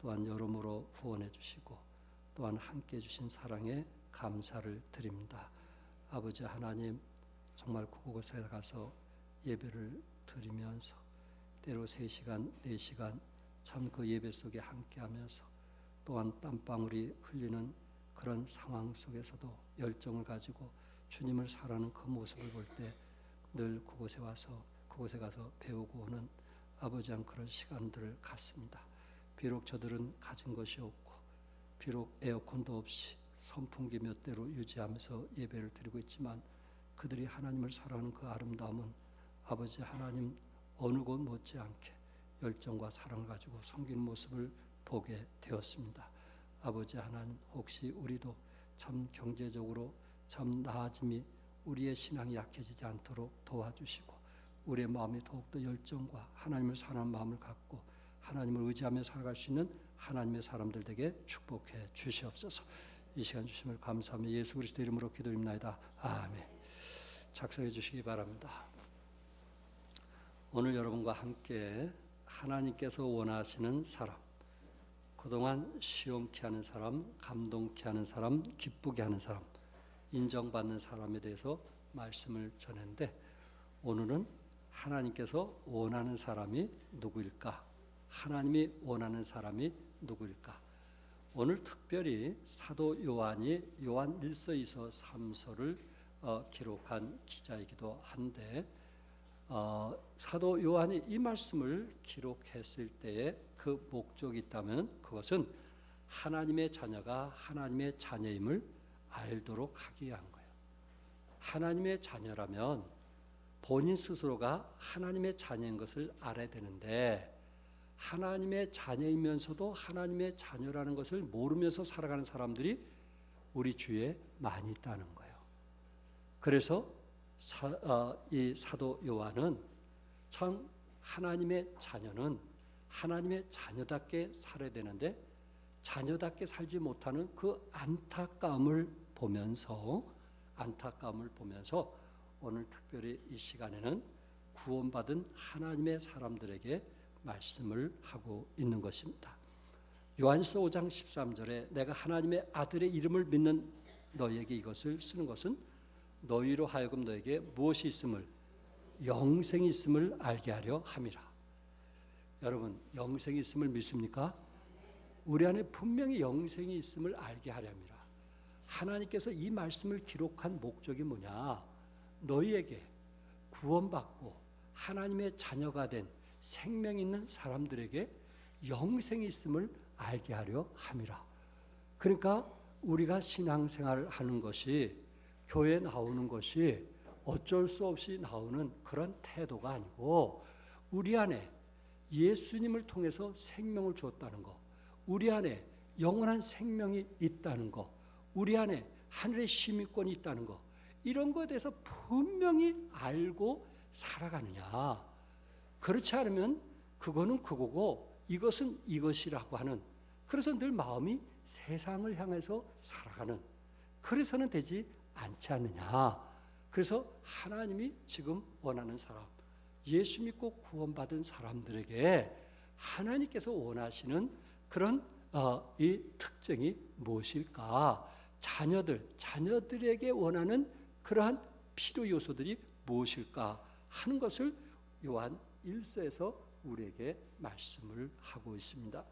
또한 여러모로 후원해 주시고 또한 함께 해주신 사랑에 감사를 드립니다. 아버지 하나님, 정말 그곳에 가서 예배를 드리면서 때로 3시간, 4시간 참 그 예배 속에 함께하면서 또한 땀방울이 흘리는 그런 상황 속에서도 열정을 가지고 주님을 사랑하는 그 모습을 볼 때 늘 그곳에 가서 배우고 오는 아버지 한 그런 시간들을 갖습니다. 비록 저들은 가진 것이 없고 비록 에어컨도 없이 선풍기 몇 대로 유지하면서 예배를 드리고 있지만 그들이 하나님을 사랑하는 그 아름다움은 아버지 하나님 어느 곳 못지않게 열정과 사랑을 가지고 섬기는 모습을 보게 되었습니다. 아버지 하나님, 혹시 우리도 참 경제적으로 참 나아짐이 우리의 신앙이 약해지지 않도록 도와주시고 우리의 마음이 더욱더 열정과 하나님을 사랑하는 마음을 갖고 하나님을 의지하며 살아갈 수 있는 하나님의 사람들 되게 축복해 주시옵소서. 이 시간 주심을 감사하며 예수 그리스도 이름으로 기도드립니다. 아멘. 작성해 주시기 바랍니다. 오늘 여러분과 함께 하나님께서 원하시는 사람, 그동안 시험케 하는 사람, 감동케 하는 사람, 기쁘게 하는 사람, 인정받는 사람에 대해서 말씀을 전했는데 오늘은 하나님께서 원하는 사람이 누구일까? 하나님이 원하는 사람이 누구일까? 오늘 특별히 사도 요한이 요한 1서, 2서, 3서를 기록한 기자이기도 한데 사도 요한이 이 말씀을 기록했을 때에 그 목적이 있다면 그것은 하나님의 자녀가 하나님의 자녀임을 알도록 하기 위한 거예요. 하나님의 자녀라면 본인 스스로가 하나님의 자녀인 것을 알아야 되는데 하나님의 자녀이면서도 하나님의 자녀라는 것을 모르면서 살아가는 사람들이 우리 주위에 많이 있다는 거예요. 그래서 이 사도 요한은 참 하나님의 자녀는 하나님의 자녀답게 살아야 되는데 자녀답게 살지 못하는 그 안타까움을 보면서 오늘 특별히 이 시간에는 구원받은 하나님의 사람들에게 말씀을 하고 있는 것입니다. 요한일서 5장 13절에 내가 하나님의 아들의 이름을 믿는 너희에게 이것을 쓰는 것은 너희로 하여금 너에게 무엇이 있음을 영생이 있음을 알게 하려 함이라. 여러분, 영생이 있음을 믿습니까? 우리 안에 분명히 영생이 있음을 알게 하려 함이라. 하나님께서 이 말씀을 기록한 목적이 뭐냐? 너희에게 구원받고 하나님의 자녀가 된 생명 있는 사람들에게 영생이 있음을 알게 하려 함이라. 그러니까 우리가 신앙생활을 하는 것이 교회에 나오는 것이 어쩔 수 없이 나오는 그런 태도가 아니고 우리 안에 예수님을 통해서 생명을 주었다는 것, 우리 안에 영원한 생명이 있다는 것, 우리 안에 하늘의 시민권이 있다는 것, 이런 것에 대해서 분명히 알고 살아가느냐. 그렇지 않으면 그거는 그거고 이것은 이것이라고 하는, 그래서 늘 마음이 세상을 향해서 살아가는, 그래서는 되지 않지 않느냐. 그래서 하나님이 지금 원하는 사람, 예수 믿고 구원받은 사람들에게 하나님께서 원하시는 그런 이 특징이 무엇일까? 자녀들에게 원하는 그러한 필요 요소들이 무엇일까 하는 것을 요한 1서에서 우리에게 말씀을 하고 있습니다.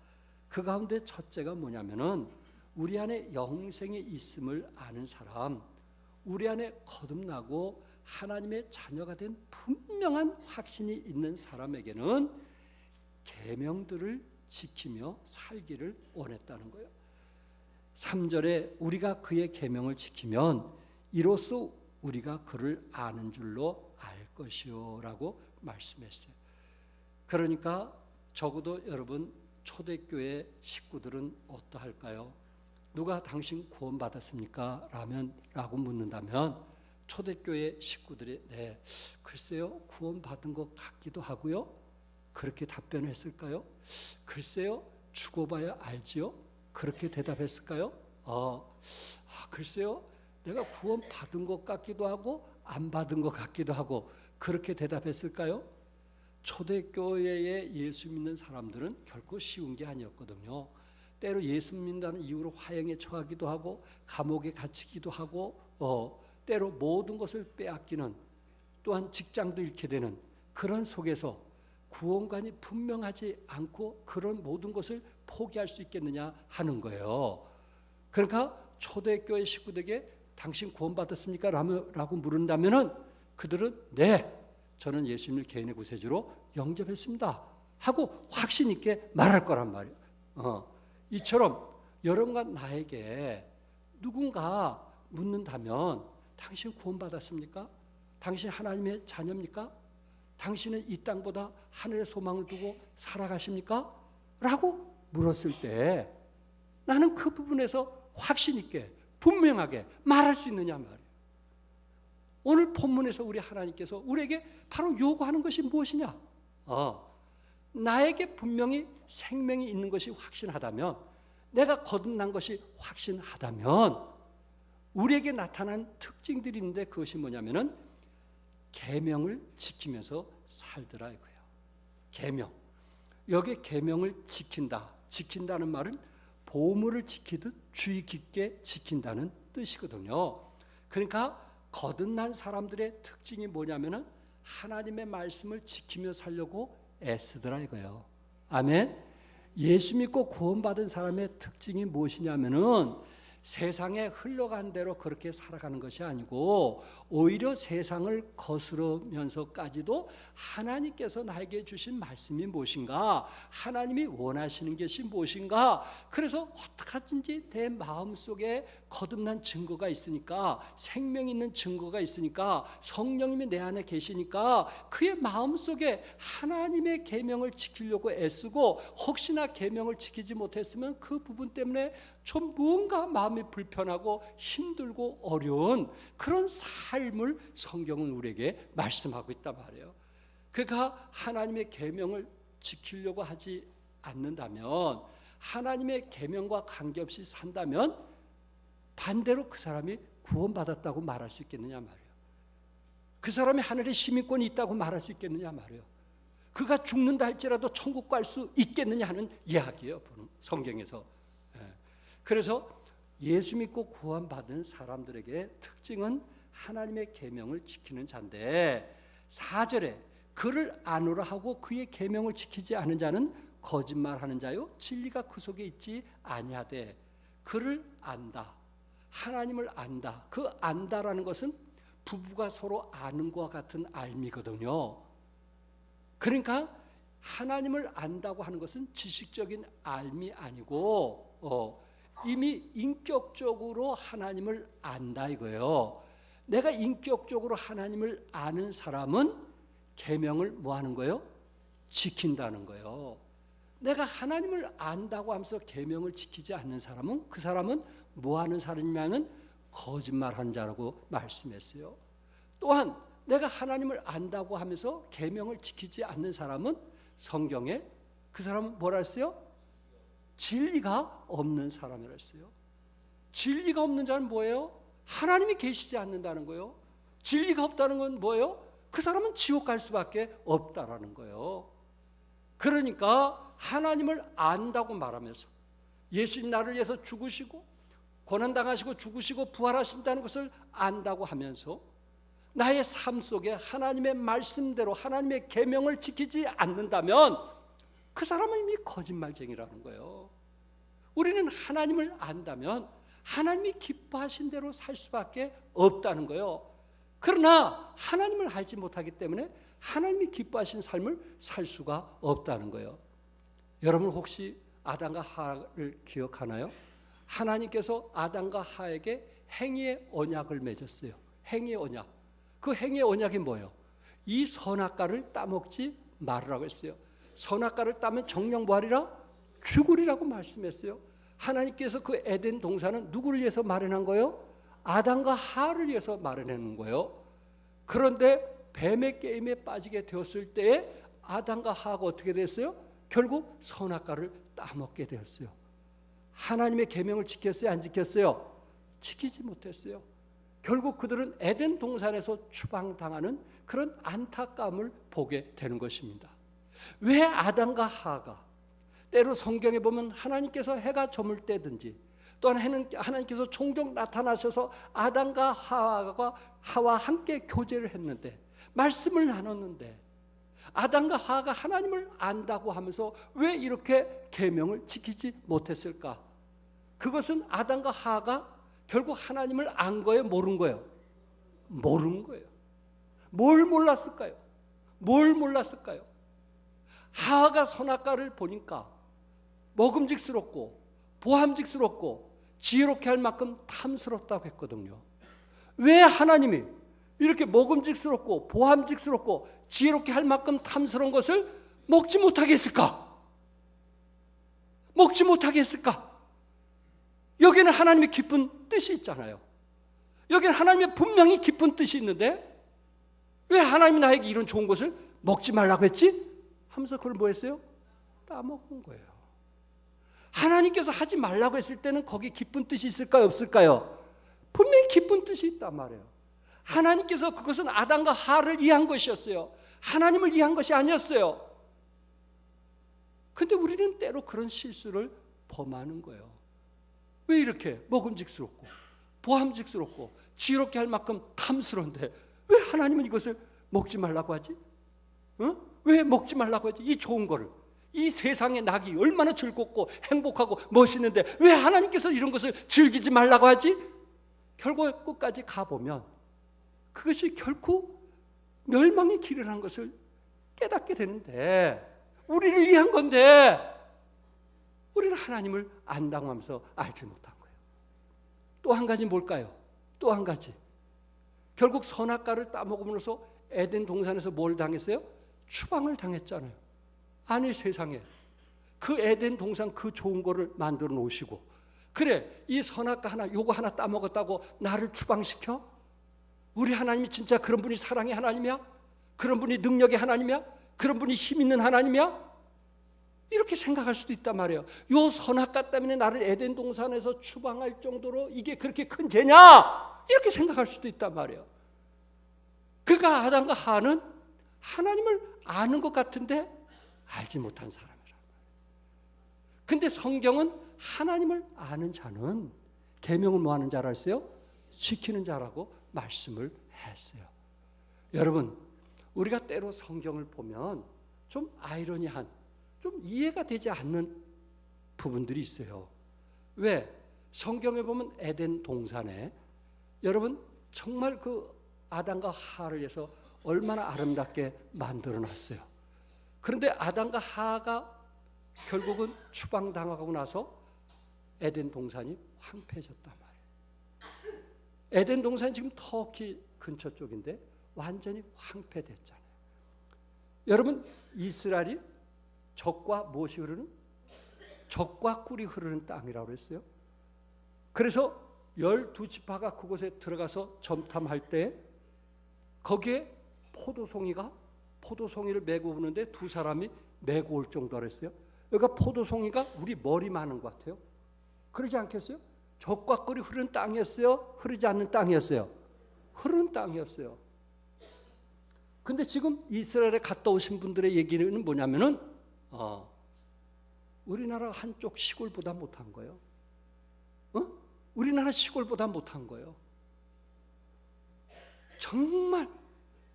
그 가운데 첫째가 뭐냐면은 우리 안에 영생이 있음을 아는 사람, 우리 안에 거듭나고 하나님의 자녀가 된 분명한 확신이 있는 사람에게는 계명들을 지키며 살기를 원했다는 거예요. 3절에 우리가 그의 계명을 지키면 이로써 우리가 그를 아는 줄로 알 것이요 라고 말씀했어요. 그러니까 적어도 여러분 초대교회 식구들은 어떠할까요? 누가 당신 구원받았습니까? 라고 묻는다면 초대교회 식구들이 네, 글쎄요, 구원받은 것 같기도 하고요. 그렇게 답변했을까요? 글쎄요, 죽어봐야 알지요. 그렇게 대답했을까요? 글쎄요, 내가 구원받은 것 같기도 하고 안 받은 것 같기도 하고 그렇게 대답했을까요? 초대교회에 예수 믿는 사람들은 결코 쉬운 게 아니었거든요. 때로 예수 믿는다는 이유로 화형에 처하기도 하고 감옥에 갇히기도 하고 때로 모든 것을 빼앗기는, 또한 직장도 잃게 되는 그런 속에서 구원관이 분명하지 않고 그런 모든 것을 포기할 수 있겠느냐 하는 거예요. 그러니까 초대교회 식구들에게 당신 구원받았습니까? 라고 물은다면은 그들은 네, 저는 예수님을 개인의 구세주로 영접했습니다 하고 확신 있게 말할 거란 말이에요. 이처럼 여러분과 나에게 누군가 묻는다면 당신 구원받았습니까? 당신 하나님의 자녀입니까? 당신은 이 땅보다 하늘의 소망을 두고 살아가십니까? 라고 물었을 때 나는 그 부분에서 확신 있게 분명하게 말할 수 있느냐 말이에요. 오늘 본문에서 우리 하나님께서 우리에게 바로 요구하는 것이 무엇이냐? 나에게 분명히 생명이 있는 것이 확신하다면, 내가 거듭난 것이 확신하다면 우리에게 나타난 특징들이 있는데 그것이 뭐냐면은 계명을 지키면서 살더라 이거예요. 계명. 여기 계명을 지킨다. 지킨다는 말은 보물을 지키듯 주의 깊게 지킨다는 뜻이거든요. 그러니까 거듭난 사람들의 특징이 뭐냐면은 하나님의 말씀을 지키며 살려고 애쓰더라 이거예요. 아멘. 예수 믿고 구원받은 사람의 특징이 무엇이냐면은 세상에 흘러간 대로 그렇게 살아가는 것이 아니고 오히려 세상을 거스르면서까지도 하나님께서 나에게 주신 말씀이 무엇인가, 하나님이 원하시는 것이 무엇인가, 그래서 어떡하든지 내 마음속에 거듭난 증거가 있으니까, 생명 있는 증거가 있으니까, 성령님이 내 안에 계시니까 그의 마음속에 하나님의 계명을 지키려고 애쓰고, 혹시나 계명을 지키지 못했으면 그 부분 때문에 좀 무언가 마음이 불편하고 힘들고 어려운 그런 삶을 성경은 우리에게 말씀하고 있단 말이에요. 그러니까 하나님의 계명을 지키려고 하지 않는다면, 하나님의 계명과 관계없이 산다면 반대로 그 사람이 구원받았다고 말할 수 있겠느냐 말이에요. 그 사람이 하늘에 시민권이 있다고 말할 수 있겠느냐 말이에요. 그가 죽는다 할지라도 천국 갈 수 있겠느냐 하는 이야기예요, 성경에서. 그래서 예수 믿고 구원받은 사람들에게 특징은 하나님의 계명을 지키는 자인데, 4절에 그를 아노라 하고 그의 계명을 지키지 않은 자는 거짓말하는 자요 진리가 그 속에 있지 아니하되. 그를 안다, 하나님을 안다. 그 안다라는 것은 부부가 서로 아는 것과 같은 알미거든요. 그러니까 하나님을 안다고 하는 것은 지식적인 알미 아니고 이미 인격적으로 하나님을 안다 이거예요. 내가 인격적으로 하나님을 아는 사람은 계명을 뭐 하는 거예요? 지킨다는 거예요. 내가 하나님을 안다고 하면서 계명을 지키지 않는 사람은, 그 사람은 뭐 하는 사람이냐면 거짓말하는 자라고 말씀했어요. 또한 내가 하나님을 안다고 하면서 계명을 지키지 않는 사람은 성경에 그 사람은 뭐라 했어요? 진리가 없는 사람이라 했어요. 진리가 없는 자는 뭐예요? 하나님이 계시지 않는다는 거예요. 진리가 없다는 건 뭐예요? 그 사람은 지옥 갈 수밖에 없다라는 거예요. 그러니까 하나님을 안다고 말하면서 예수님 나를 위해서 죽으시고 고난당하시고 죽으시고 부활하신다는 것을 안다고 하면서 나의 삶 속에 하나님의 말씀대로 하나님의 계명을 지키지 않는다면 그 사람은 이미 거짓말쟁이라는 거예요. 우리는 하나님을 안다면 하나님이 기뻐하신 대로 살 수밖에 없다는 거예요. 그러나 하나님을 알지 못하기 때문에 하나님이 기뻐하신 삶을 살 수가 없다는 거예요. 여러분 혹시 아담과 하와를 기억하나요? 하나님께서 아담과 하와에게 행위의 언약을 맺었어요. 행위의 언약. 그 행위의 언약이 뭐예요? 이 선악과를 따먹지 말으라고 했어요. 선악과를 따면 정령 뭐하리라? 죽으리라고 말씀했어요. 하나님께서 그 에덴 동산은 누구를 위해서 마련한 거예요? 아담과 하와를 위해서 마련한 거예요. 그런데 뱀의 게임에 빠지게 되었을 때에 아담과 하와가 어떻게 됐어요? 결국 선악과를 따먹게 되었어요. 하나님의 계명을 지켰어요? 안 지켰어요? 지키지 못했어요. 결국 그들은 에덴 동산에서 추방당하는 그런 안타까움을 보게 되는 것입니다. 왜 아담과 하와가, 때로 성경에 보면 하나님께서 해가 저물 때든지 또한 하나님께서 종종 나타나셔서 아담과 하와와 함께 교제를 했는데, 말씀을 나눴는데, 아담과 하와가 하나님을 안다고 하면서 왜 이렇게 계명을 지키지 못했을까? 그것은 아담과 하와가 결국 하나님을 안 거예요, 모른 거예요? 모른 거예요. 뭘 몰랐을까요? 뭘 몰랐을까요? 하와가 선악과를 보니까 먹음직스럽고 보함직스럽고 지혜롭게 할 만큼 탐스럽다고 했거든요. 왜 하나님이 이렇게 먹음직스럽고 보함직스럽고 지혜롭게 할 만큼 탐스러운 것을 먹지 못하게 했을까? 먹지 못하게 했을까? 여기는 하나님의 깊은 뜻이 있잖아요. 여기는 하나님의 분명히 깊은 뜻이 있는데 왜 하나님이 나에게 이런 좋은 것을 먹지 말라고 했지? 하면서 그걸 뭐 했어요? 따먹은 거예요. 하나님께서 하지 말라고 했을 때는 거기 깊은 뜻이 있을까요? 없을까요? 분명히 깊은 뜻이 있단 말이에요. 하나님께서 그것은 아담과 하와를 위한 것이었어요. 하나님을 위한 것이 아니었어요. 근데 우리는 때로 그런 실수를 범하는 거예요. 왜 이렇게 먹음직스럽고 보함직스럽고 지혜롭게 할 만큼 탐스러운데 왜 하나님은 이것을 먹지 말라고 하지? 왜 먹지 말라고 하지? 이 좋은 거를, 이 세상의 낙이 얼마나 즐겁고 행복하고 멋있는데 왜 하나님께서 이런 것을 즐기지 말라고 하지? 결국 끝까지 가보면 그것이 결코 멸망의 길이라는 것을 깨닫게 되는데, 우리를 위한 건데 우리는 하나님을 안다고 하면서 알지 못한 거예요. 또 한 가지 뭘까요? 또 한 가지, 결국 선악과를 따먹음으로써 에덴 동산에서 뭘 당했어요? 추방을 당했잖아요. 아니 세상에, 그 에덴 동산 그 좋은 거를 만들어 놓으시고, 그래 이 선악과 하나 요거 하나 따먹었다고 나를 추방시켜? 우리 하나님이 진짜 그런 분이 사랑의 하나님이야? 그런 분이 능력의 하나님이야? 그런 분이 힘 있는 하나님이야? 이렇게 생각할 수도 있단 말이에요. 요 선악과 때문에 나를 에덴 동산에서 추방할 정도로 이게 그렇게 큰 죄냐? 이렇게 생각할 수도 있단 말이에요. 그러니까 아담과 하와는 하나님을 아는 것 같은데 알지 못한 사람이란 말이에요. 근데 성경은 하나님을 아는 자는 계명을 뭐 하는 자라 했어요? 지키는 자라고 말씀을 했어요. 여러분, 우리가 때로 성경을 보면 좀 아이러니한, 좀 이해가 되지 않는 부분들이 있어요. 왜? 성경에 보면 에덴 동산에 여러분 정말 그 아담과 하와를 위해서 얼마나 아름답게 만들어 놨어요. 그런데 아담과 하와가 결국은 추방당하고 나서 에덴 동산이 황폐해졌단 말이에요. 에덴 동산이 지금 터키 근처 쪽인데 완전히 황폐됐잖아요. 여러분, 이스라엘이 젖과 무엇이 흐르는? 젖과 꿀이 흐르는 땅이라고 했어요. 그래서 12지파가 그곳에 들어가서 점탐할 때 거기에 포도송이를 메고 오는데 두 사람이 메고 올 정도로 했어요. 그러니까 포도송이가 우리 머리만한 것 같아요. 그러지 않겠어요? 젖과 꿀이 흐르는 땅이었어요? 흐르지 않는 땅이었어요? 흐르는 땅이었어요. 근데 지금 이스라엘에 갔다 오신 분들의 얘기는 뭐냐면은 우리나라 한쪽 시골보다 못한 거예요. 우리나라 시골보다 못한 거예요. 정말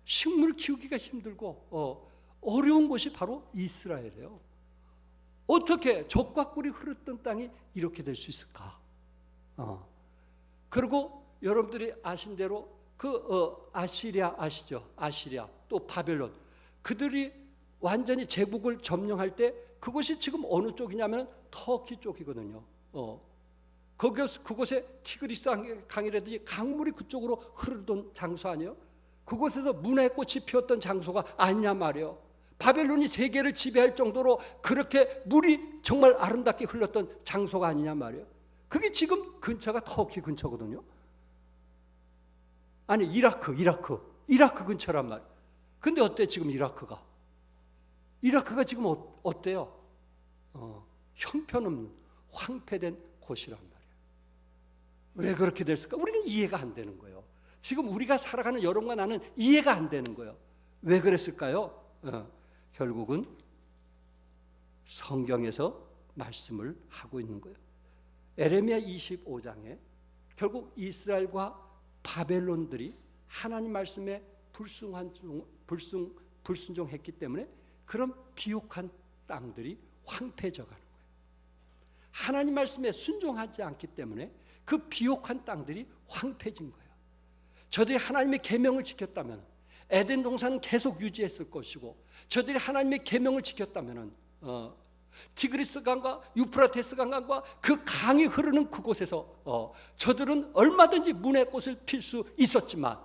식물 키우기가 힘들고 어려운 곳이 바로 이스라엘이에요. 어떻게 젖과 꿀이 흐르던 땅이 이렇게 될 수 있을까? 그리고 여러분들이 아신 대로 아시리아 아시죠? 아시리아 또 바벨론, 그들이 완전히 제국을 점령할 때 그것이 지금 어느 쪽이냐면 터키 쪽이거든요. 그곳에 티그리스 강이라든지 강물이 그쪽으로 흐르던 장소 아니에요? 그곳에서 문화의 꽃이 피었던 장소가 아니냐 말이에요. 바벨론이 세계를 지배할 정도로 그렇게 물이 정말 아름답게 흘렀던 장소가 아니냐 말이에요. 그게 지금 근처가 터키 근처거든요. 아니 이라크 근처란 말이에요. 근데 어때 지금 이라크가 지금 어때요? 형편없는 황폐된 곳이란 말이에요. 왜 그렇게 됐을까? 우리는 이해가 안 되는 거예요. 지금 우리가 살아가는 여러분과 나는 이해가 안 되는 거예요. 왜 그랬을까요? 결국은 성경에서 말씀을 하고 있는 거예요. 에레미야 25장에 결국 이스라엘과 바벨론들이 하나님 말씀에 불순종했기 때문에 그런 비옥한 땅들이 황폐해져 가는 거예요. 하나님 말씀에 순종하지 않기 때문에 그 비옥한 땅들이 황폐해진 거예요. 저들이 하나님의 계명을 지켰다면 에덴 동산은 계속 유지했을 것이고, 저들이 하나님의 계명을 지켰다면 티그리스 강과 유프라테스 강과 그 강이 흐르는 그곳에서 저들은 얼마든지 문의 꽃을 필 수 있었지만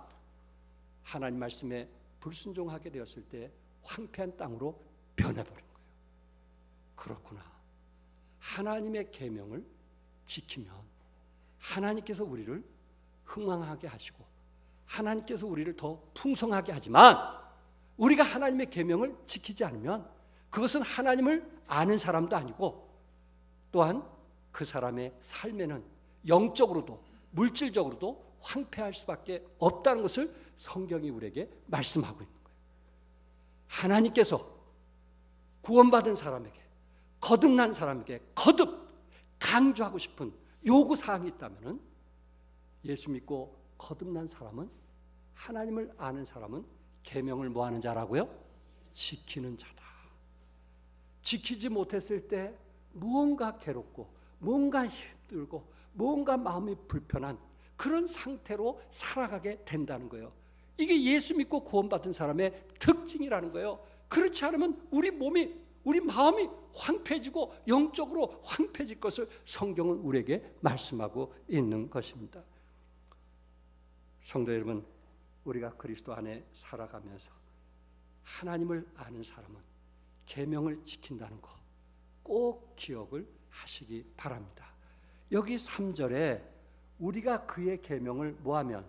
하나님 말씀에 불순종하게 되었을 때 황폐한 땅으로 변해버린 거예요. 그렇구나. 하나님의 계명을 지키면 하나님께서 우리를 흥왕하게 하시고 하나님께서 우리를 더 풍성하게 하지만, 우리가 하나님의 계명을 지키지 않으면 그것은 하나님을 아는 사람도 아니고, 또한 그 사람의 삶에는 영적으로도 물질적으로도 황폐할 수밖에 없다는 것을 성경이 우리에게 말씀하고 있는 거예요. 하나님께서 구원받은 사람에게, 거듭난 사람에게 거듭 강조하고 싶은 요구사항이 있다면, 예수 믿고 거듭난 사람은, 하나님을 아는 사람은 계명을 뭐하는 자라고요? 지키는 자다. 지키지 못했을 때 무언가 괴롭고 무언가 힘들고 무언가 마음이 불편한 그런 상태로 살아가게 된다는 거예요. 이게 예수 믿고 구원받은 사람의 특징이라는 거예요. 그렇지 않으면 우리 몸이, 우리 마음이 황폐해지고 영적으로 황폐해질 것을 성경은 우리에게 말씀하고 있는 것입니다. 성도 여러분, 우리가 그리스도 안에 살아가면서 하나님을 아는 사람은 계명을 지킨다는 거 꼭 기억을 하시기 바랍니다. 여기 3절에 우리가 그의 계명을 뭐하면?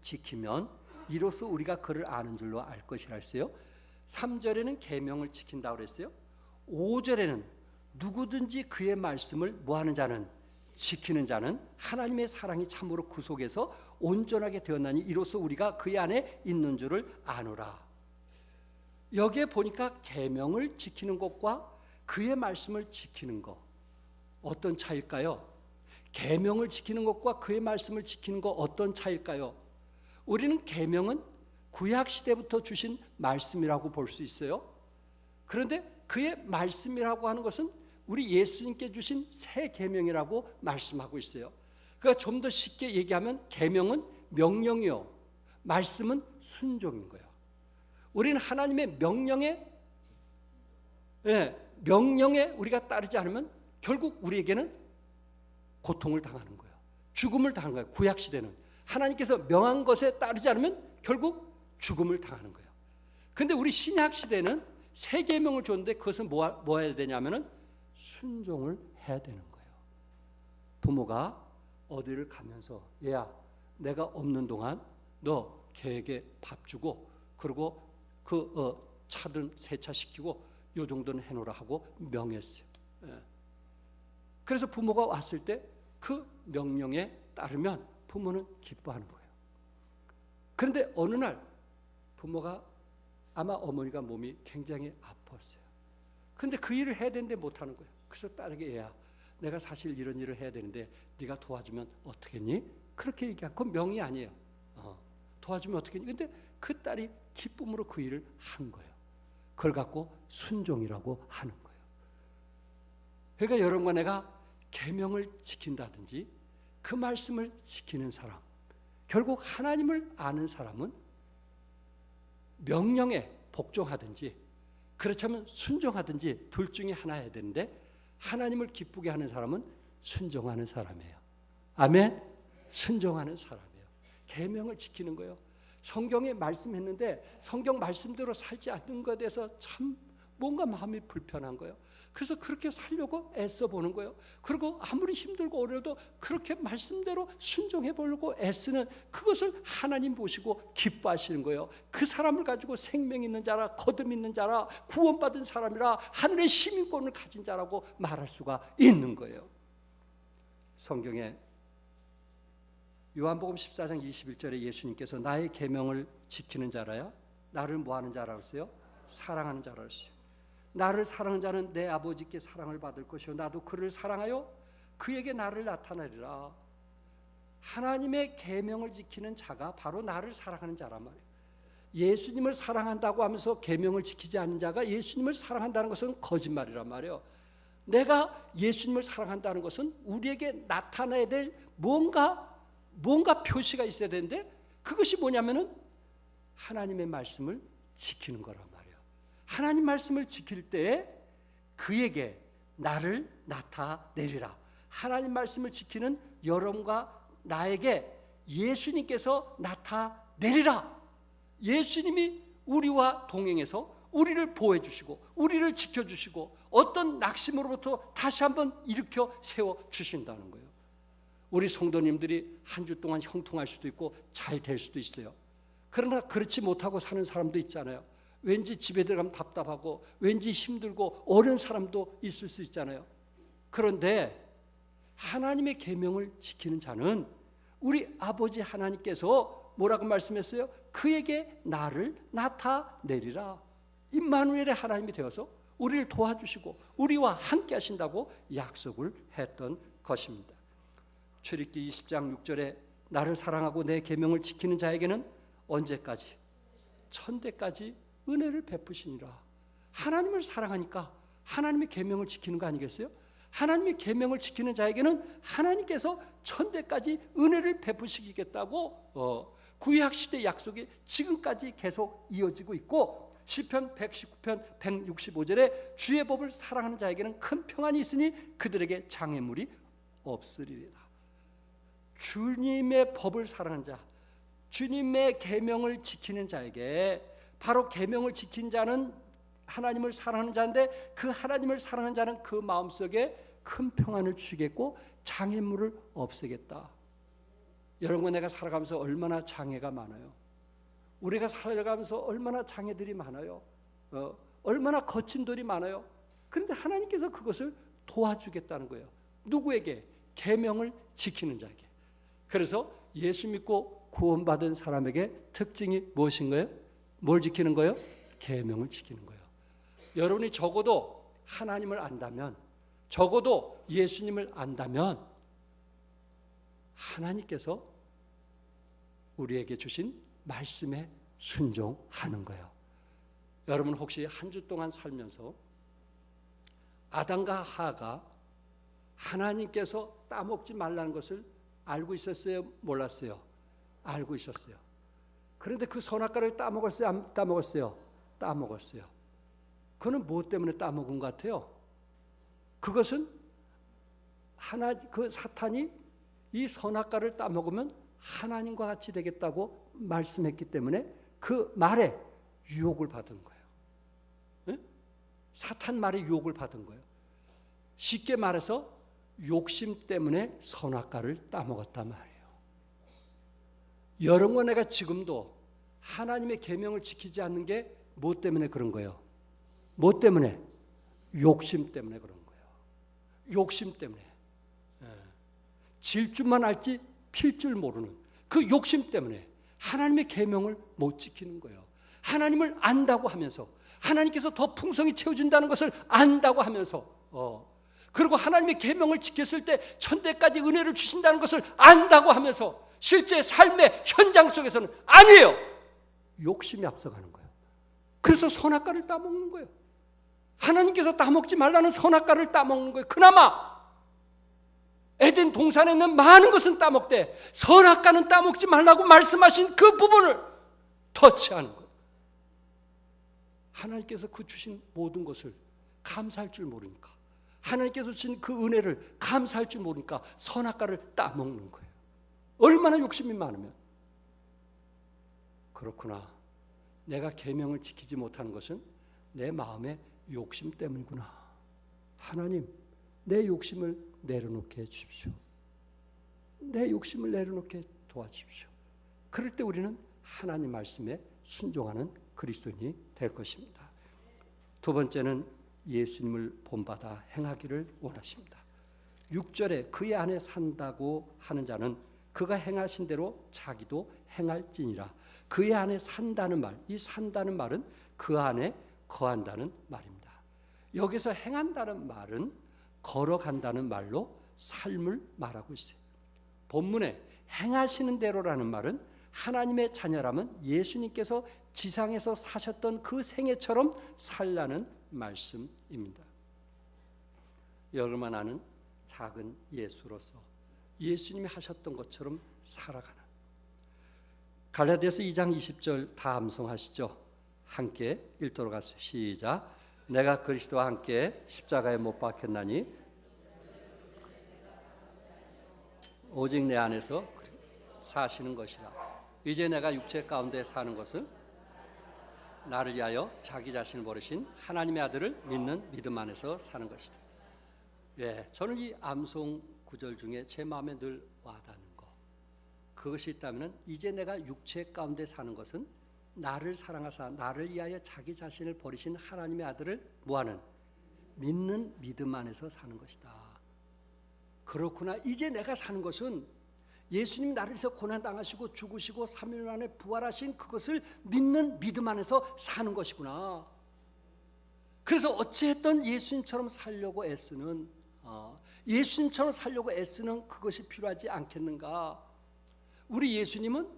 지키면 이로써 우리가 그를 아는 줄로 알 것이라 했어요. 3절에는 계명을 지킨다고 그랬어요. 5절에는 누구든지 그의 말씀을 뭐하는 자는? 지키는 자는 하나님의 사랑이 참으로 그 속에서 온전하게 되었나니 이로써 우리가 그의 안에 있는 줄을 아노라. 여기에 보니까 계명을 지키는 것과 그의 말씀을 지키는 것, 어떤 차일까요? 계명을 지키는 것과 그의 말씀을 지키는 것 어떤 차일까요? 우리는 계명은 구약 시대부터 주신 말씀이라고 볼 수 있어요. 그런데 그의 말씀이라고 하는 것은 우리 예수님께 주신 새 계명이라고 말씀하고 있어요. 그러니까 좀 더 쉽게 얘기하면 계명은 명령이요, 말씀은 순종인 거예요. 우리는 하나님의 명령에 우리가 따르지 않으면 결국 우리에게는 고통을 당하는 거예요. 죽음을 당하는 거예요. 구약 시대는 하나님께서 명한 것에 따르지 않으면 결국 죽음을 당하는 거예요. 그런데 우리 신약 시대는 새 계명을 줬는데 그것은 뭐 해야 되냐면은 순종을 해야 되는 거예요. 부모가 어디를 가면서 얘야, 내가 없는 동안 너 걔에게 밥 주고 그리고 차든 세차시키고 요 정도는 해놓으라 하고 명했어요. 그래서 부모가 왔을 때 그 명령에 따르면 부모는 기뻐하는 거예요. 그런데 어느 날 부모가, 아마 어머니가 몸이 굉장히 아팠어요. 그런데 그 일을 해야 되는데 못하는 거예요. 그래서 딸에게, 얘야, 내가 사실 이런 일을 해야 되는데 네가 도와주면 어떻겠니? 그렇게 얘기한 건 명이 아니에요. 도와주면 어떻겠니? 근데 그 딸이 기쁨으로 그 일을 한 거예요. 그걸 갖고 순종이라고 하는 거예요. 그러니까 여러분과 내가 계명을 지킨다든지 그 말씀을 지키는 사람, 결국 하나님을 아는 사람은 명령에 복종하든지 그렇다면 순종하든지 둘 중에 하나 해야 되는데, 하나님을 기쁘게 하는 사람은 순종하는 사람이에요. 아멘? 순종하는 사람이에요. 계명을 지키는 거예요. 성경에 말씀했는데 성경 말씀대로 살지 않는 것에 대해서 참 뭔가 마음이 불편한 거예요. 그래서 그렇게 살려고 애써 보는 거예요. 그리고 아무리 힘들고 어려워도 그렇게 말씀대로 순종해 보려고 애쓰는 그것을 하나님 보시고 기뻐하시는 거예요. 그 사람을 가지고 생명 있는 자라, 거듭 있는 자라, 구원받은 사람이라, 하늘의 시민권을 가진 자라고 말할 수가 있는 거예요. 성경에 요한복음 14장 21절에 예수님께서 나의 계명을 지키는 자라야 나를 뭐하는 자라고 했어요? 사랑하는 자라고 했어요. 나를 사랑하는 자는 내 아버지께 사랑을 받을 것이요 나도 그를 사랑하여 그에게 나를 나타내리라. 하나님의 계명을 지키는 자가 바로 나를 사랑하는 자란 말이에요. 예수님을 사랑한다고 하면서 계명을 지키지 않는 자가 예수님을 사랑한다는 것은 거짓말이란 말이에요. 내가 예수님을 사랑한다는 것은 우리에게 나타나야 될 뭔가 표시가 있어야 되는데, 그것이 뭐냐면은 하나님의 말씀을 지키는 거란 말이에요. 하나님 말씀을 지킬 때에 그에게 나를 나타내리라. 하나님 말씀을 지키는 여러분과 나에게 예수님께서 나타내리라. 예수님이 우리와 동행해서 우리를 보호해 주시고 우리를 지켜 주시고 어떤 낙심으로부터 다시 한번 일으켜 세워 주신다는 거예요. 우리 성도님들이 한 주 동안 형통할 수도 있고 잘 될 수도 있어요. 그러나 그렇지 못하고 사는 사람도 있잖아요. 왠지 집에 들어가면 답답하고 왠지 힘들고 어려운 사람도 있을 수 있잖아요. 그런데 하나님의 계명을 지키는 자는 우리 아버지 하나님께서 뭐라고 말씀했어요? 그에게 나를 나타내리라. 임마누엘의 하나님이 되어서 우리를 도와주시고 우리와 함께 하신다고 약속을 했던 것입니다. 출애굽기 20장 6절에 나를 사랑하고 내 계명을 지키는 자에게는 언제까지? 천대까지 은혜를 베푸시니라. 하나님을 사랑하니까 하나님의 계명을 지키는 거 아니겠어요? 하나님의 계명을 지키는 자에게는 하나님께서 천대까지 은혜를 베푸시겠다고 구약 시대 약속이 지금까지 계속 이어지고 있고, 시편 119편 165절에 주의 법을 사랑하는 자에게는 큰 평안이 있으니 그들에게 장애물이 없으리라. 주님의 법을 사랑하는 자, 주님의 계명을 지키는 자에게, 바로 계명을 지킨 자는 하나님을 사랑하는 자인데 그 하나님을 사랑하는 자는 그 마음속에 큰 평안을 주시겠고 장애물을 없애겠다. 여러분과 내가 살아가면서 얼마나 장애가 많아요. 우리가 살아가면서 얼마나 장애들이 많아요. 얼마나 거친 돌이 많아요. 그런데 하나님께서 그것을 도와주겠다는 거예요. 누구에게? 계명을 지키는 자에게. 그래서 예수 믿고 구원받은 사람에게 특징이 무엇인 거예요? 뭘 지키는 거예요? 계명을 지키는 거예요. 여러분이 적어도 하나님을 안다면, 적어도 예수님을 안다면 하나님께서 우리에게 주신 말씀에 순종하는 거예요. 여러분 혹시 한 주 동안 살면서 아담과 하와가 하나님께서 따먹지 말라는 것을 알고 있었어요? 몰랐어요? 알고 있었어요. 그런데 그 선악과를 따먹었어요? 안 따먹었어요? 따먹었어요. 그는 무엇 때문에 따먹은 것 같아요? 그것은 그 사탄이 이 선악과를 따먹으면 하나님과 같이 되겠다고 말씀했기 때문에 그 말에 유혹을 받은 거예요. 네? 사탄 말에 유혹을 받은 거예요. 쉽게 말해서 욕심 때문에 선악과를 따먹었단 말이에요. 여러분과 내가 지금도 하나님의 계명을 지키지 않는 게 뭐 때문에 그런 거예요? 뭐 때문에? 욕심 때문에 그런 거예요. 욕심 때문에. 질 줄만 알지 필 줄 모르는 그 욕심 때문에 하나님의 계명을 못 지키는 거예요. 하나님을 안다고 하면서, 하나님께서 더 풍성히 채워준다는 것을 안다고 하면서, 그리고 하나님의 계명을 지켰을 때 천대까지 은혜를 주신다는 것을 안다고 하면서 실제 삶의 현장 속에서는 아니에요. 욕심이 앞서가는 거예요. 그래서 선악과를 따먹는 거예요. 하나님께서 따먹지 말라는 선악과를 따먹는 거예요. 그나마 에덴 동산에 있는 많은 것은 따먹되 선악과는 따먹지 말라고 말씀하신 그 부분을 터치하는 거예요. 하나님께서 그 주신 모든 것을 감사할 줄 모르니까, 하나님께서 주신 그 은혜를 감사할 줄 모르니까 선악과를 따먹는 거예요. 얼마나 욕심이 많으면. 그렇구나. 내가 계명을 지키지 못하는 것은 내 마음의 욕심 때문이구나. 하나님, 내 욕심을 내려놓게 해주십시오. 내 욕심을 내려놓게 도와주십시오. 그럴 때 우리는 하나님 말씀에 순종하는 그리스도인이 될 것입니다. 두 번째는 예수님을 본받아 행하기를 원하십니다. 6절에 그의 안에 산다고 하는 자는 그가 행하신 대로 자기도 행할지니라. 그의 안에 산다는 말, 이 산다는 말은 그 안에 거한다는 말입니다. 여기서 행한다는 말은 걸어간다는 말로 삶을 말하고 있어요. 본문에 행하시는 대로라는 말은 하나님의 자녀라면 예수님께서 지상에서 사셨던 그 생애처럼 살라는 말씀입니다. 여러분 아는 작은 예수로서 예수님이 하셨던 것처럼 살아가는, 갈라디아서 2장 20절 다 암송하시죠. 함께 읽도록 하시죠. 시작. 내가 그리스도와 함께 십자가에 못 박혔나니 오직 내 안에서 사시는 것이라. 이제 내가 육체 가운데 사는 것은 나를 위하여 자기 자신을 버리신 하나님의 아들을 믿는 믿음 안에서 사는 것이다. 예, 저는 이 암송 구절 중에 제 마음에 늘 와닿는 거, 그것이 있다면 이제 내가 육체 가운데 사는 것은 나를 사랑하사 나를 위하여 자기 자신을 버리신 하나님의 아들을 뭐하는? 믿는 믿음 안에서 사는 것이다. 그렇구나. 이제 내가 사는 것은 예수님 나를 위해서 고난당하시고 죽으시고 3일 만에 부활하신 그것을 믿는 믿음 안에서 사는 것이구나. 그래서 어찌했든 예수님처럼 살려고 애쓰는, 예수님처럼 살려고 애쓰는 그것이 필요하지 않겠는가. 우리 예수님은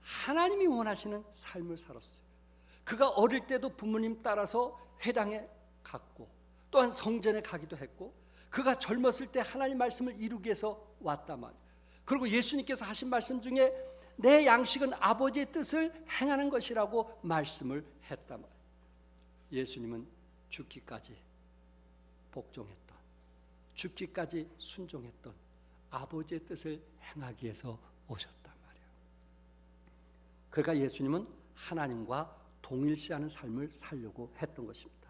하나님이 원하시는 삶을 살았어요. 그가 어릴 때도 부모님 따라서 회당에 갔고 또한 성전에 가기도 했고, 그가 젊었을 때 하나님 말씀을 이루기 위해서 왔단 말이에요. 그리고 예수님께서 하신 말씀 중에 내 양식은 아버지의 뜻을 행하는 것이라고 말씀을 했단 말이에요. 예수님은 죽기까지 복종했던, 죽기까지 순종했던 아버지의 뜻을 행하기 위해서 오셨단 말이에요. 그러니까 예수님은 하나님과 동일시하는 삶을 살려고 했던 것입니다.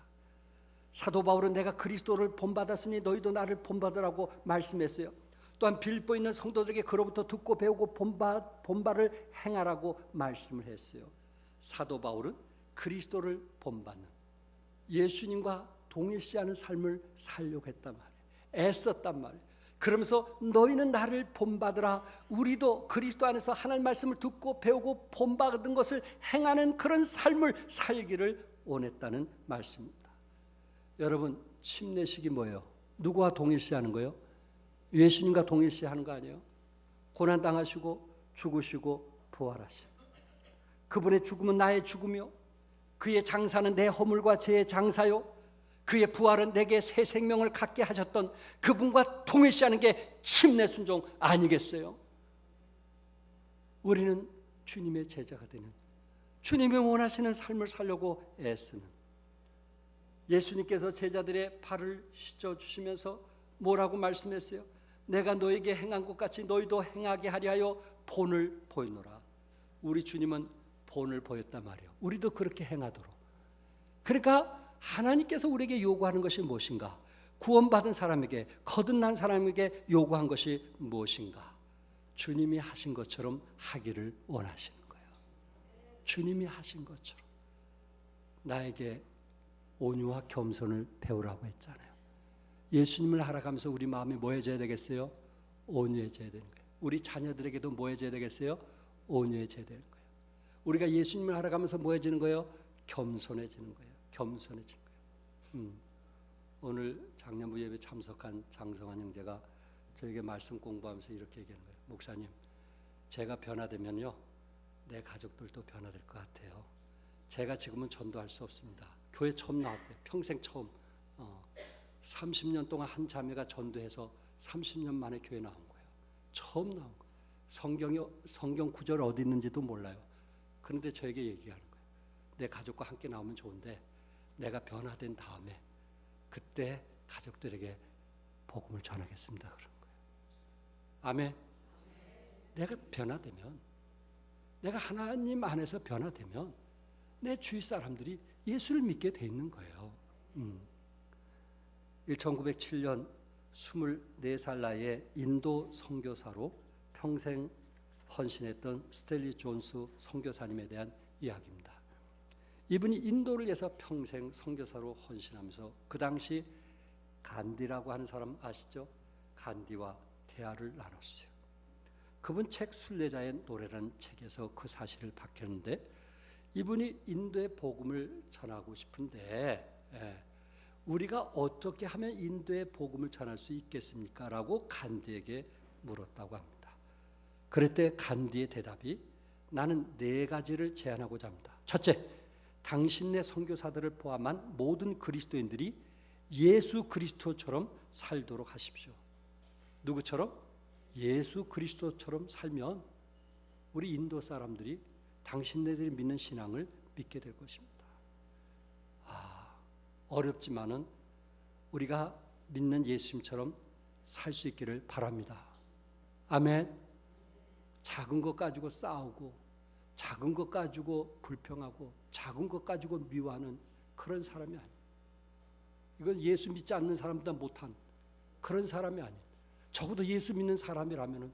사도 바울은 내가 그리스도를 본받았으니 너희도 나를 본받으라고 말씀했어요. 또한 빌립보에 있는 성도들에게 그로부터 듣고 배우고 본바를 행하라고 말씀을 했어요. 사도 바울은 그리스도를 본받는, 예수님과 동일시하는 삶을 살려고 했단 말이에요. 애썼단 말이에요. 그러면서 너희는 나를 본받으라. 우리도 그리스도 안에서 하나님 말씀을 듣고 배우고 본받은 것을 행하는 그런 삶을 살기를 원했다는 말씀입니다. 여러분, 침례식이 뭐예요? 누구와 동일시하는 거예요? 예수님과 동일시하는 거 아니에요? 고난당하시고 죽으시고 부활하신 그분의 죽음은 나의 죽음이요, 그의 장사는 내 허물과 죄의 장사요, 그의 부활은 내게 새 생명을 갖게 하셨던 그분과 동일시하는 게 침례 순종 아니겠어요? 우리는 주님의 제자가 되는, 주님이 원하시는 삶을 살려고 애쓰는, 예수님께서 제자들의 발을 씻어주시면서 뭐라고 말씀했어요? 내가 너에게 행한 것 같이 너희도 행하게 하려 하여 본을 보이노라. 우리 주님은 본을 보였단 말이에요. 우리도 그렇게 행하도록. 그러니까 하나님께서 우리에게 요구하는 것이 무엇인가? 구원받은 사람에게, 거듭난 사람에게 요구한 것이 무엇인가? 주님이 하신 것처럼 하기를 원하시는 거예요. 주님이 하신 것처럼. 나에게 온유와 겸손을 배우라고 했잖아요. 예수님을 알아가면서 우리 마음이 뭐해져야 되겠어요? 온유해져야 되는 거예요. 우리 자녀들에게도 뭐해져야 되겠어요? 온유해져야 되는 거예요. 우리가 예수님을 알아가면서 뭐해지는 거예요? 겸손해지는 거예요. 겸손해지는 거예요. 오늘 장년부 예배 참석한 장성환 형제가 저에게 말씀 공부하면서 이렇게 얘기하는 거예요. 목사님, 제가 변화되면요, 내 가족들도 변화될 것 같아요. 제가 지금은 전도할 수 없습니다. 교회 처음 나왔대요. 평생 처음. 30년 동안 한 자매가 전도해서 30년 만에 교회 나온 거예요. 처음 나온 거예요. 성경 구절 어디 있는지도 몰라요. 그런데 저에게 얘기하는 거예요. 내 가족과 함께 나오면 좋은데 내가 변화된 다음에 그때 가족들에게 복음을 전하겠습니다. 그런 거예요. 아멘. 내가 변화되면, 내가 하나님 안에서 변화되면 내 주위 사람들이 예수를 믿게 돼 있는 거예요. 1907년 24살 나이에 인도 선교사로 평생 헌신했던 스탠리 존스 선교사님에 대한 이야기입니다. 이분이 인도를 위해서 평생 선교사로 헌신하면서 그 당시 간디라고 하는 사람 아시죠? 간디와 대화를 나눴어요. 그분 책 순례자의 노래라는 책에서 그 사실을 밝혔는데, 이분이 인도의 복음을 전하고 싶은데 우리가 어떻게 하면 인도의 복음을 전할 수 있겠습니까? 라고 간디에게 물었다고 합니다. 그랬더니 간디의 대답이 나는 4가지를 제안하고자 합니다. 첫째, 당신네 선교사들을 포함한 모든 그리스도인들이 예수 그리스도처럼 살도록 하십시오. 누구처럼? 예수 그리스도처럼 살면 우리 인도 사람들이 당신네들이 믿는 신앙을 믿게 될 것입니다. 어렵지만은 우리가 믿는 예수님처럼 살 수 있기를 바랍니다. 아멘. 작은 것 가지고 싸우고, 작은 것 가지고 불평하고, 작은 것 가지고 미워하는 그런 사람이 아니에요. 이건 예수 믿지 않는 사람보다 못한 그런 사람이 아니에요. 적어도 예수 믿는 사람이라면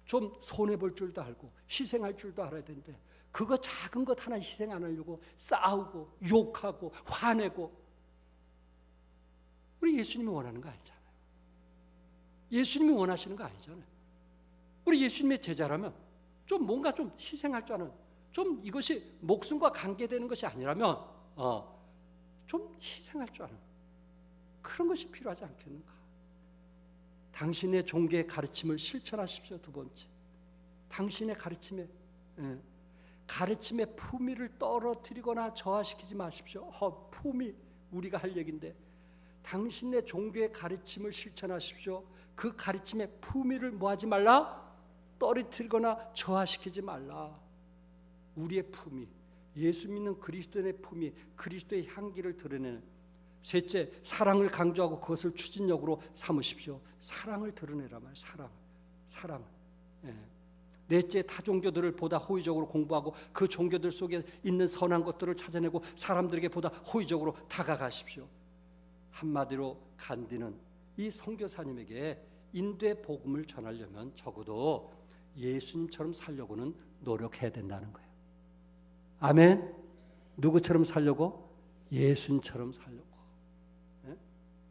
좀 손해볼 줄도 알고 희생할 줄도 알아야 되는데, 그거 작은 것 하나 희생 안 하려고 싸우고 욕하고 화내고. 우리 예수님이 원하는 거 아니잖아요. 예수님이 원하시는 거 아니잖아요. 우리 예수님의 제자라면 좀 뭔가 좀 희생할 줄 아는, 좀 이것이 목숨과 관계되는 것이 아니라면 좀 희생할 줄 아는 그런 것이 필요하지 않겠는가. 당신의 종교의 가르침을 실천하십시오. 두 번째, 당신의 가르침의 품위를 떨어뜨리거나 저하시키지 마십시오. 품위, 우리가 할 얘기인데, 당신의 종교의 가르침을 실천하십시오. 그 가르침의 품위를 뭐하지 말라? 떨어뜨리거나 저하시키지 말라. 우리의 품위, 예수 믿는 그리스도의 품위, 그리스도의 향기를 드러내는. 셋째, 사랑을 강조하고 그것을 추진력으로 삼으십시오. 사랑을 드러내라 말. 사랑. 넷째, 타 종교들을 보다 호의적으로 공부하고 그 종교들 속에 있는 선한 것들을 찾아내고 사람들에게 보다 호의적으로 다가가십시오. 한마디로 간디는 이 선교사님에게 인도의 복음을 전하려면 적어도 예수님처럼 살려고는 노력해야 된다는 거예요. 아멘. 누구처럼 살려고? 예수님처럼 살려고.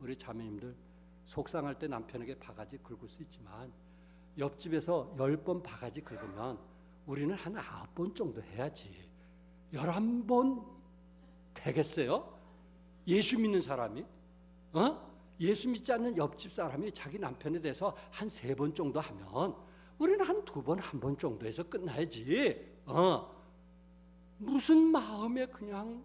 우리 자매님들 속상할 때 남편에게 바가지 긁을 수 있지만 옆집에서 10번 바가지 긁으면 우리는 한 9번 정도 해야지. 11번 되겠어요? 예수 믿는 사람이? 예수 믿지 않는 옆집 사람이 자기 남편에 대해서 한 3번 정도 하면 우리는 한 2번, 1번 정도 해서 끝나야지. 무슨 마음에 그냥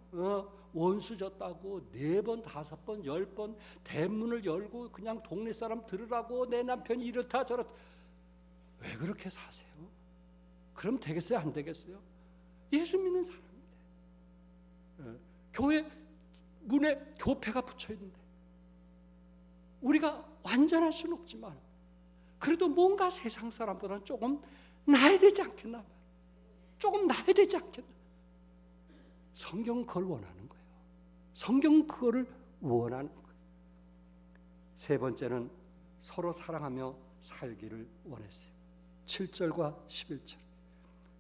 원수졌다고 4번, 5번, 10번 대문을 열고 그냥 동네 사람 들으라고 내 남편이 이렇다 저렇다. 왜 그렇게 사세요? 그럼 되겠어요? 안 되겠어요? 예수 믿는 사람인데 교회 문에 교패가 붙여 있는데 우리가 완전할 수는 없지만 그래도 뭔가 세상 사람보다는 조금 나야 되지 않겠나? 조금 나야 되지 않겠나? 성경은 그걸 원하는 거예요. 성경은 그거를 원하는 거예요. 세 번째는 서로 사랑하며 살기를 원했어요. 7절과 11절.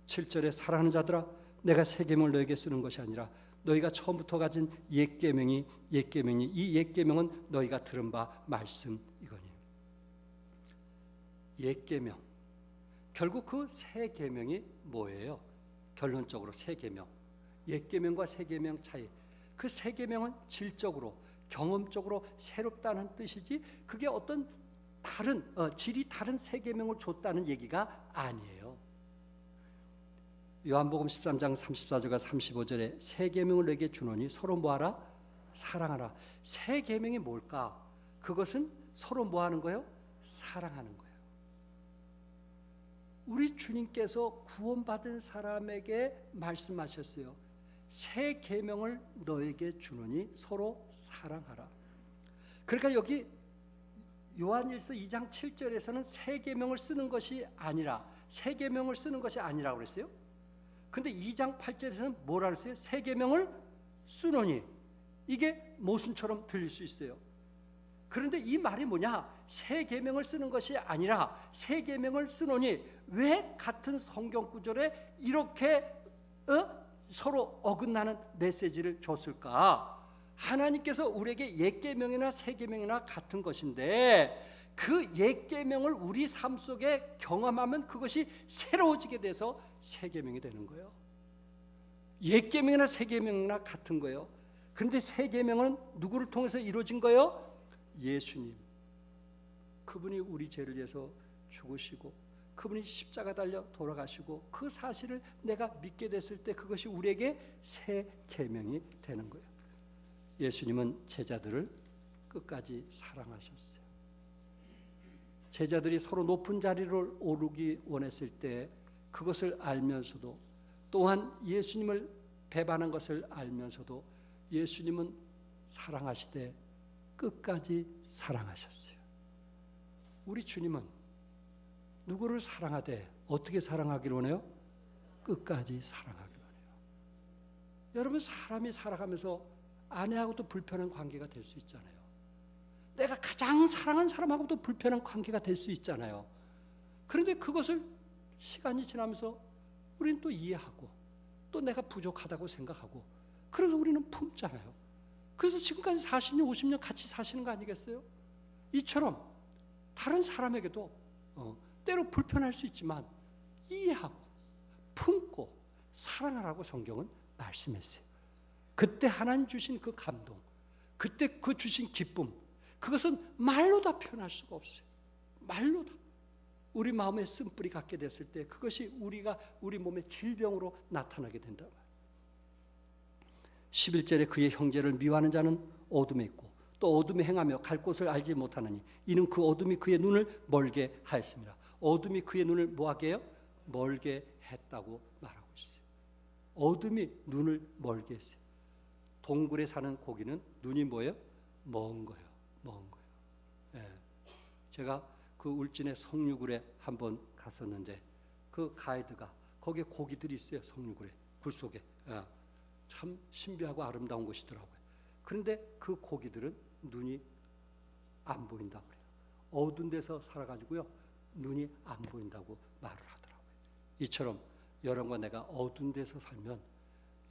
7절에 사랑하는 자들아 내가 새 계명을 너에게 쓰는 것이 아니라 너희가 처음부터 가진 옛 계명이 이 옛 계명은 너희가 들은 바 말씀 이거니. 옛 계명. 결국 그 새 계명이 뭐예요? 결론적으로 새 계명. 옛 계명과 새 계명 차이. 그 새 계명은 질적으로 경험적으로 새롭다는 뜻이지 그게 어떤 다른 질이 다른 새 계명을 줬다는 얘기가 아니에요. 요한복음 13장 34절과 35절에 새 계명을 내게 주노니 서로 뭐하라? 사랑하라. 새 계명이 뭘까? 그것은 서로 뭐하는 거예요? 사랑하는 거예요. 우리 주님께서 구원받은 사람에게 말씀하셨어요. 새 계명을 너에게 주노니 서로 사랑하라. 그러니까 여기 요한일서 2장 7절에서는 새 계명을 쓰는 것이 아니라 새 계명을 쓰는 것이 아니라고 그랬어요. 근데 2장 8절에서는 뭐라 그랬어요? 새 계명을 쓰노니. 이게 모순처럼 들릴 수 있어요. 그런데 이 말이 뭐냐? 새 계명을 쓰는 것이 아니라 새 계명을 쓰노니. 왜 같은 성경 구절에 이렇게 서로 어긋나는 메시지를 줬을까? 하나님께서 우리에게 옛 계명이나 새 계명이나 같은 것인데 그 옛 계명을 우리 삶 속에 경험하면 그것이 새로워지게 돼서 새 계명이 되는 거예요. 옛 계명이나 새 계명이나 같은 거예요. 그런데 새 계명은 누구를 통해서 이루어진 거예요? 예수님. 그분이 우리 죄를 위해서 죽으시고 그분이 십자가 달려 돌아가시고 그 사실을 내가 믿게 됐을 때 그것이 우리에게 새 계명이 되는 거예요. 예수님은 제자들을 끝까지 사랑하셨어요. 제자들이 서로 높은 자리를 오르기 원했을 때 그것을 알면서도 또한 예수님을 배반한 것을 알면서도 예수님은 사랑하시되 끝까지 사랑하셨어요. 우리 주님은 누구를 사랑하되 어떻게 사랑하기를 원해요? 끝까지 사랑하기를 원해요. 여러분, 사람이 살아가면서 아내하고도 불편한 관계가 될 수 있잖아요. 내가 가장 사랑하는 사람하고도 불편한 관계가 될 수 있잖아요. 그런데 그것을 시간이 지나면서 우리는 또 이해하고 또 내가 부족하다고 생각하고 그래서 우리는 품잖아요. 그래서 지금까지 40년 50년 같이 사시는 거 아니겠어요? 이처럼 다른 사람에게도 때로 불편할 수 있지만 이해하고 품고 사랑하라고 성경은 말씀했어요. 그때 하나님 주신 그 감동, 그때 그 주신 기쁨, 그것은 말로 다 표현할 수가 없어요. 말로 다. 우리 마음에 쓴뿌리 갖게 됐을 때 그것이 우리 몸의 질병으로 나타나게 된다. 11절에 그의 형제를 미워하는 자는 어둠에 있고 또 어둠에 행하며 갈 곳을 알지 못하느니 이는 그 어둠이 그의 눈을 멀게 하였습니다. 어둠이 그의 눈을 뭐하게 해요? 멀게 했다고 말하고 있어요. 어둠이 눈을 멀게 했어요. 동굴에 사는 고기는 눈이 뭐예요? 먼 거예요. 먼 거예요. 예. 제가 그 울진의 성류굴에 한번 갔었는데 그 가이드가 거기에 고기들이 있어요. 성류굴에 굴 속에. 예. 참 신비하고 아름다운 곳이더라고요. 그런데 그 고기들은 눈이 안 보인다고 그래요. 어두운 데서 살아가지고요 눈이 안 보인다고 말을 하더라고요. 이처럼 여러분과 내가 어두운 데서 살면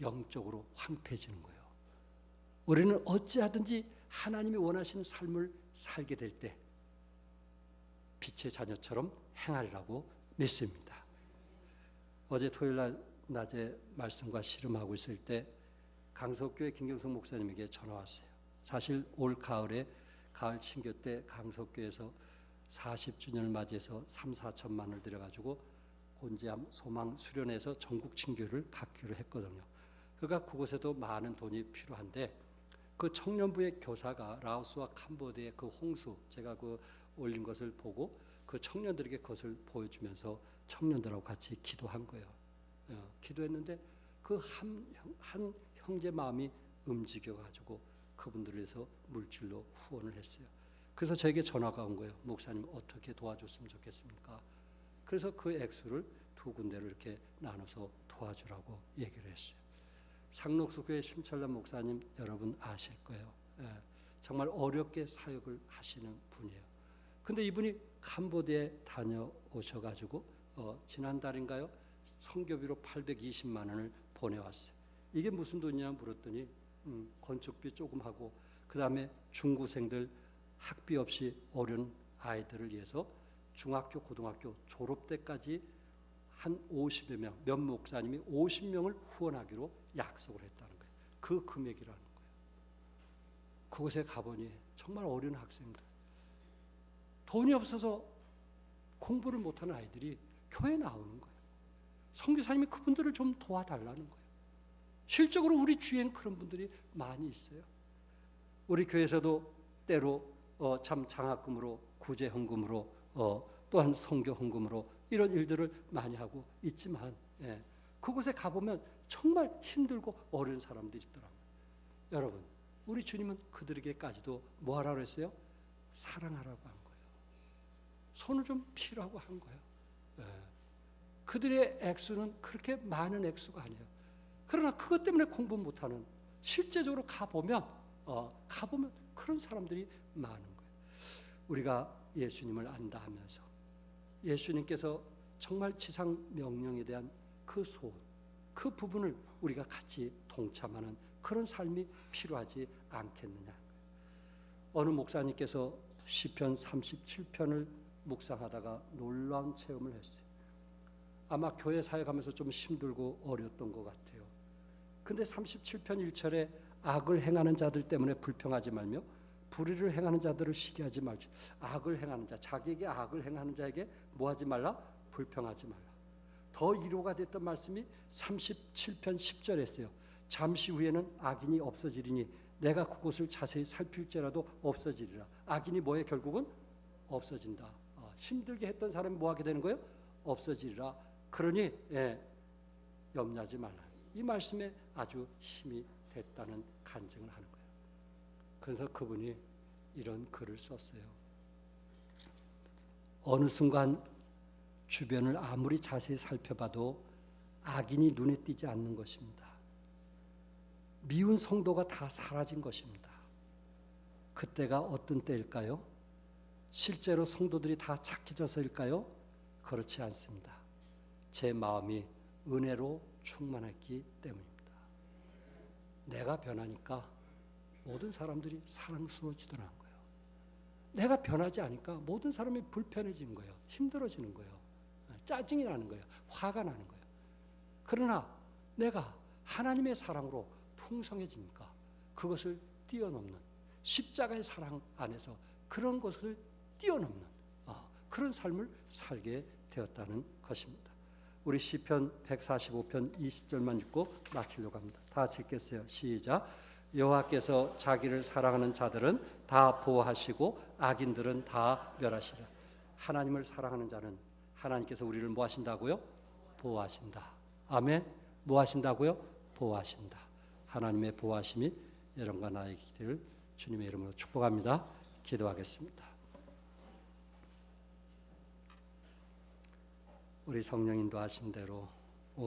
영적으로 황폐해지는 거예요. 우리는 어찌하든지 하나님이 원하시는 삶을 살게 될 때 빛의 자녀처럼 행하리라고 믿습니다. 어제 토요일날 낮에 말씀과 씨름하고 있을 때 강석교회 김경석 목사님에게 전화 왔어요. 사실 올 가을에 가을 친교 때 강석교회에서 40주년을 맞이해서 3, 4천만 원을 들여가지고 곤지암 소망 수련회에서 전국 친교를 갖기로 했거든요. 그러니까 그곳에도 많은 돈이 필요한데 그 청년부의 교사가 라오스와 캄보디아의 그 홍수 제가 그 올린 것을 보고 그 청년들에게 그것을 보여주면서 청년들하고 같이 기도한 거예요. 기도했는데 그 한 형제 마음이 움직여가지고 그분들을 위해서 물질로 후원을 했어요. 그래서 저에게 전화가 온 거예요. 목사님 어떻게 도와줬으면 좋겠습니까? 그래서 그 액수를 두 군데를 이렇게 나눠서 도와주라고 얘기를 했어요. 상록수교회 심철남 목사님 여러분 아실 거예요. 정말 어렵게 사역을 하시는 분이에요. 근데 이분이 캄보디아에 다녀오셔가지고 지난달인가요? 선교비로 820만 원을 보내왔어요. 이게 무슨 돈이냐 물었더니 건축비 조금 하고 그 다음에 중고생들 학비 없이 어려운 아이들을 위해서 중학교, 고등학교 졸업 때까지 한 50여 명, 몇 목사님이 50명을 후원하기로 약속을 했다는 거예요. 그 금액이라는 거예요. 그곳에 가보니 정말 어려운 학생들, 돈이 없어서 공부를 못하는 아이들이 교회에 나오는 거예요. 선교사님이 그분들을 좀 도와달라는 거예요. 실적으로 우리 주위엔 그런 분들이 많이 있어요. 우리 교회에서도 때로 참 장학금으로, 구제헌금으로, 또한 선교헌금으로 이런 일들을 많이 하고 있지만 그곳에 가보면 정말 힘들고 어려운 사람들이 있더라고요. 여러분, 우리 주님은 그들에게까지도 뭐 하라고 했어요? 사랑하라고 한 거예요. 손을 좀 피라고 한 거예요. 그들의 액수는 그렇게 많은 액수가 아니에요. 그러나 그것 때문에 공부 못하는 실제적으로 가보면 그런 사람들이 많은 거예요. 우리가 예수님을 안다 하면서 예수님께서 정말 지상 명령에 대한 그 소원, 그 부분을 우리가 같이 동참하는 그런 삶이 필요하지 않겠느냐. 어느 목사님께서 시편 37편을 묵상하다가 놀라운 체험을 했어요. 아마 교회 사역하면서 좀 힘들고 어려웠던 것 같아요. 근데 37편 1절에 악을 행하는 자들 때문에 불평하지 말며 불의를 행하는 자들을 시기하지 말지. 악을 행하는 자, 자기에게 악을 행하는 자에게 뭐하지 말라? 불평하지 말라. 더 위로가 됐던 말씀이 37편 10절에 했어요. 잠시 후에는 악인이 없어지리니 내가 그곳을 자세히 살필지라도 없어지리라. 악인이 뭐에 결국은 없어진다. 힘들게 했던 사람이 뭐하게 되는 거예요? 없어지리라. 그러니 염려하지 말라. 이 말씀에 아주 힘이 됐다는 간증을 하는 거예요. 그래서 그분이 이런 글을 썼어요. 어느 순간 주변을 아무리 자세히 살펴봐도 악인이 눈에 띄지 않는 것입니다. 미운 성도가 다 사라진 것입니다. 그때가 어떤 때일까요? 실제로 성도들이 다 착해져서일까요? 그렇지 않습니다. 제 마음이 은혜로 충만했기 때문입니다. 내가 변하니까 모든 사람들이 사랑스러워지더라는 거예요. 내가 변하지 않으니까 모든 사람이 불편해지는 거예요. 힘들어지는 거예요. 짜증이 나는 거예요. 화가 나는 거예요. 그러나 내가 하나님의 사랑으로 풍성해지니까 그것을 뛰어넘는 십자가의 사랑 안에서 그런 것을 뛰어넘는 그런 삶을 살게 되었다는 것입니다. 우리 시편 145편 20절만 읽고 마치려고 합니다. 다 같이 읽겠어요. 시작. 여호와께서 자기를 사랑하는 자들은 다 보호하시고 악인들은 다 멸하시라. 하나님을 사랑하는 자는 하나님께서 우리를 뭐 하신다고요? 보호하신다. 아멘. 뭐 하신다고요? 보호하신다. 하나님의 보호하심이 여러분과 나에게 있기를 주님의 이름으로 축복합니다. 기도하겠습니다. 우리 성령 인도하신 대로